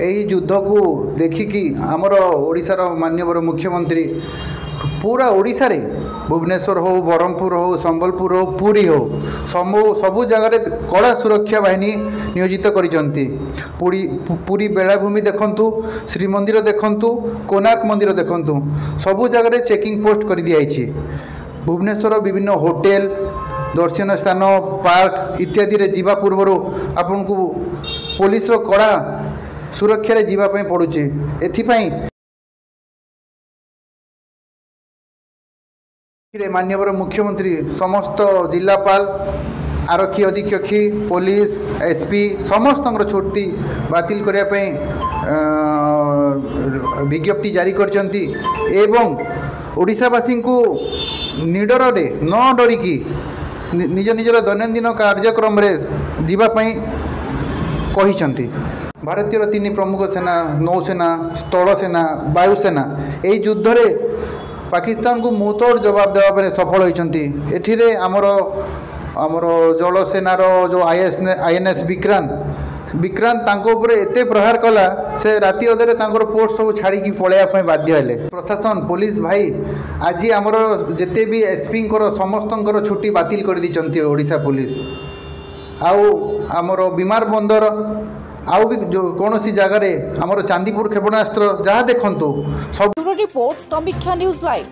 यही युद्ध को देखिकी आमर ओडिशार माननीय मुख्यमंत्री पूरा ओडिशा रे भुवनेश्वर हो ब्रह्मपुर हो संबलपुर हो पुरी हो सबु जगार कड़ा सुरक्षा बाहिनी नियोजित करिसंती। पुरी बेलाभूमि देखंतु, श्रीमंदिर देखंतु, कोणार्क मंदिर देखंतु, सबु जगार चेकिंग पोस्ट कर दिया। भुवनेश्वर विभिन्न होटेल दर्शन स्थान पार्क इत्यादि रे जीवा पूर्व आपन को पुलिस रो कड़ा सुरक्षा रे जीवा पई पड़ुची। एथिपाई माननीय मुख्यमंत्री समस्त जिलापाल आरक्षी अधीक्षक पुलिस एसपी समस्त छुट्टी बातिल करने विज्ञप्ति जारी करछंती एवं ओडिशावासी को निडर रे न डरिकी निज निजर दैनंदिन कार्यक्रम रे जीवाई कहिसंती। भारतीय 3 प्रमुख सेना नौसेना स्थल सेना वायुसेना यही युद्ध रे पाकिस्तान को मुहतोड़ जवाब देवाई सफल होती। एठिरे आमर जलसेनार जो INS विक्रांत तांको उपरे एते प्रहार कला से राति अधे पोस्ट सब छाड़ी पलैया बाध्य हेले। प्रशासन पुलिस भाई आज आमर जेते भी एसपी समस्त छुट्टी बातिल कर दी ओडिशा पुलिस आउ आमर विमान बंदर आउ भी जो कौन सी जगह आमर चांदीपुर क्षेपणास्त्र जहाँ देखु सब रिपोर्ट समीक्षा न्यूज लाइव।